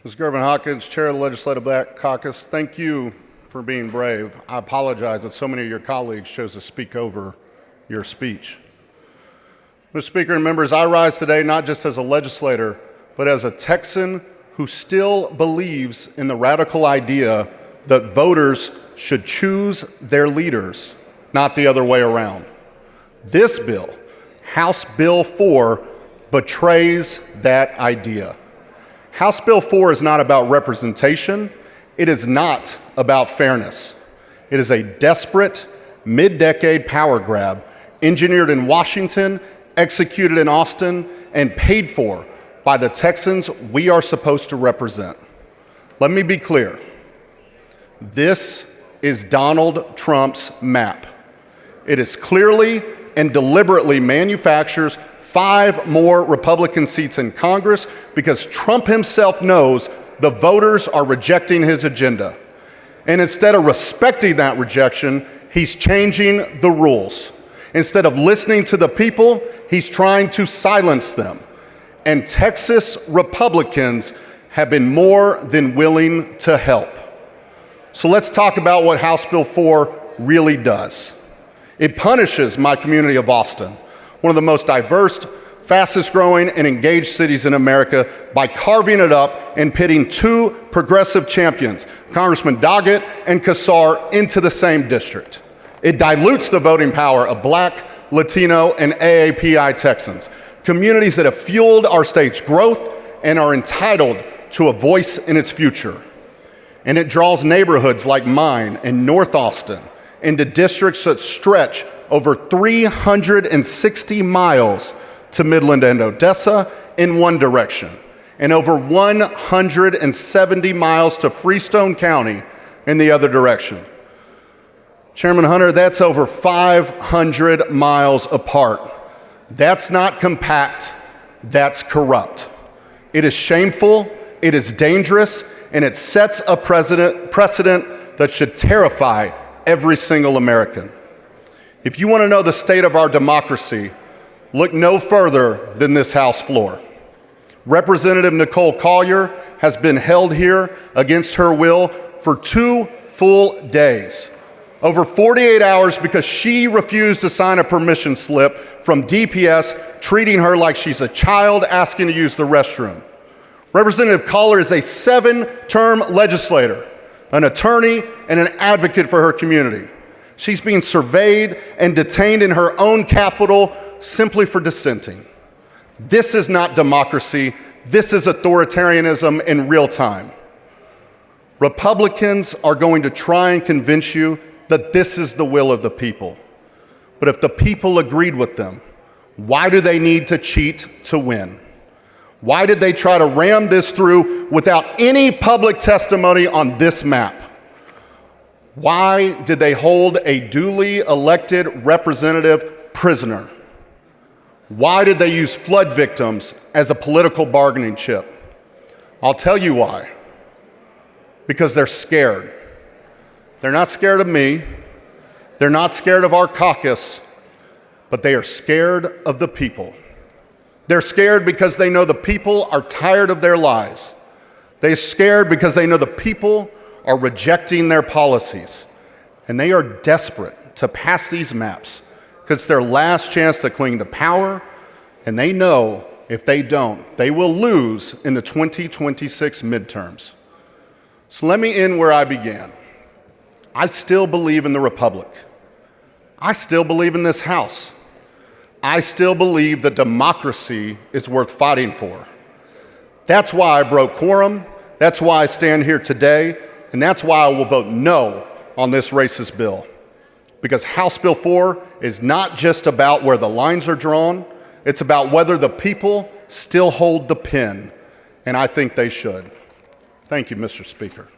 Mr. Gervin Hawkins, Chair of the Legislative Black Caucus, thank you for being brave. I apologize that so many of your colleagues chose to speak over your speech. Mr. Speaker and members, I rise today not just as a legislator, but as a Texan who still believes in the radical idea that voters should choose their leaders, not the other way around. This bill, House Bill 4, betrays that idea. House Bill 4 is not about representation. It is not about fairness. It is a desperate, mid-decade power grab engineered in Washington, executed in Austin, and paid for by the Texans we are supposed to represent. Let me be clear. This is Donald Trump's map. It is clearly and deliberately manufactures 5 more Republican seats in Congress because Trump himself knows the voters are rejecting his agenda. And instead of respecting that rejection, he's changing the rules. Instead of listening to the people, he's trying to silence them. And Texas Republicans have been more than willing to help. So let's talk about what House Bill 4 really does. It punishes my community of Austin, one of the most diverse, fastest growing, and engaged cities in America, by carving it up and pitting 2 progressive champions, Congressman Doggett and Kassar, into the same district. It dilutes the voting power of Black, Latino, and AAPI Texans, communities that have fueled our state's growth and are entitled to a voice in its future. And it draws neighborhoods like mine in North Austin into districts that stretch over 360 miles to Midland and Odessa in one direction, and over 170 miles to Freestone County in the other direction. Chairman Hunter, that's over 500 miles apart. That's not compact, that's corrupt. It is shameful, it is dangerous, and it sets a precedent that should terrify every single American. If you want to know the state of our democracy, look no further than this House floor. Representative Nicole Collier has been held here against her will for 2 full days. Over 48 hours because she refused to sign a permission slip from DPS, treating her like she's a child asking to use the restroom. Representative Collier is a 7-term legislator, an attorney, and an advocate for her community. She's being surveyed and detained in her own capital simply for dissenting. This is not democracy. This is authoritarianism in real time. Republicans are going to try and convince you that this is the will of the people. But if the people agreed with them, why do they need to cheat to win? Why did they try to ram this through without any public testimony on this map? Why did they hold a duly elected representative prisoner? Why did they use flood victims as a political bargaining chip? I'll tell you why. Because they're scared. They're not scared of me. They're not scared of our caucus, but they are scared of the people. They're scared because they know the people are tired of their lies. They're scared because they know the people are rejecting their policies. And they are desperate to pass these maps because it's their last chance to cling to power, and they know if they don't, they will lose in the 2026 midterms. So let me end where I began. I still believe in the Republic. I still believe in this House. I still believe that democracy is worth fighting for. That's why I broke quorum. That's why I stand here today. And that's why I will vote no on this racist bill. Because House Bill 4 is not just about where the lines are drawn. It's about whether the people still hold the pen. And I think they should. Thank you, Mr. Speaker.